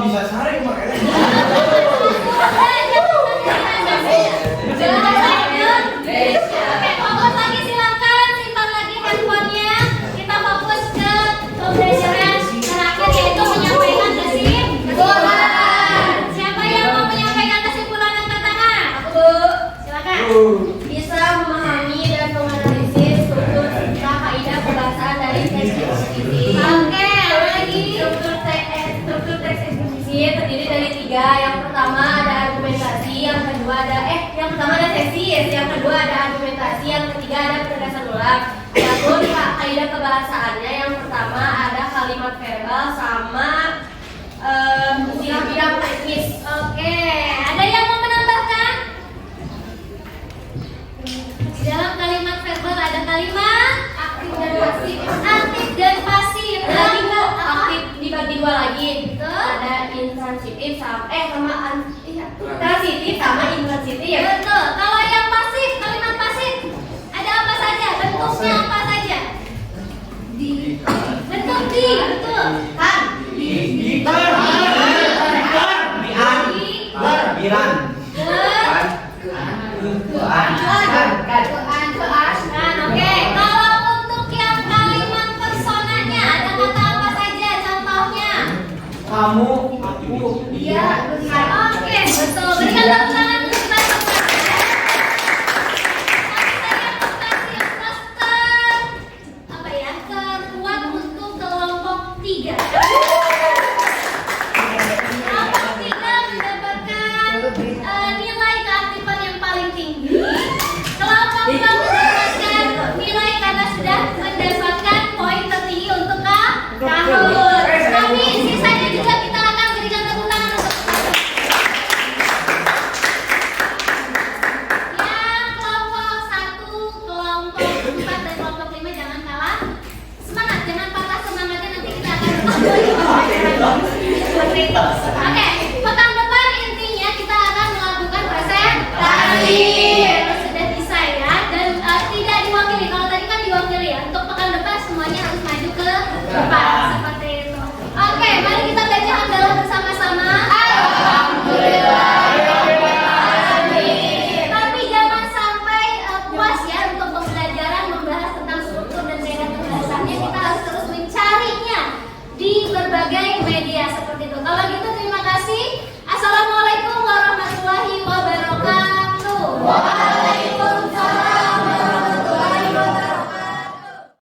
Bisa saring makanya. Fokus lagi silakan, simpan lagi handphonenya. Kita fokus ke pembelajaran terakhir yaitu menyampaikan kesimpulan. Siapa yang mau menyampaikan kesimpulan angkat tangan? Aku, silakan. Bisa memahami dan menganalisis struktur serta kaidah pembahasan dari teks eksposisi. Oke, lagi. Struktur teks eksposisi terdiri dari 3. Yang pertama ada argumentasi, yang kedua ada yang pertama ada tesis, yang kedua ada argumentasi, yang ketiga ada penegasan ulang. Adapun kaidah kebahasaannya yang pertama ada kalimat verbal sama bidang teknis. Oke, ada yang mau menambahkan? Di dalam kalimat verbal ada kalimat Aktif dan pasif. aktif dan pasif. Aktif dibagi 2 lagi. Ada intransitif sama transitif sama intransitif. Betul. Kalau yang pasif, kalimat pasif ada kamu, aku. Iya, oke, betul. Berikan tepuk tangan untuk kita semua. Apa ya? Terkuat untuk kelompok 3. Kelompok 3 mendapatkan nilai keaktifan yang paling tinggi. Kelompok 2 mendapatkan nilai karena sudah mendapatkan poin tertinggi untuk tahun. Tapi sisanya juga kita akan berikan tepuk tangan untuk yang kelompok 1, kelompok 4 dan kelompok 5 jangan kalah semangat, jangan patah semangatnya, nanti kita akan seperti itu. Oke, pekan depan intinya kita akan melakukan presentasi. Sudah bisa ya, dan tidak diwakili. Kalau tadi kan diwakili ya. Untuk pekan depan semuanya harus maju ke depan seperti itu. Oke, mari kita baca hamdalah bersama-sama. Tapi jangan sampai puas ya untuk pembelajaran membahas tentang struktur dan daerah pembahasannya. Kita harus terus mencarinya di berbagai media seperti itu. Kalau gitu terima kasih. Assalamualaikum warahmatullahi wabarakatuh.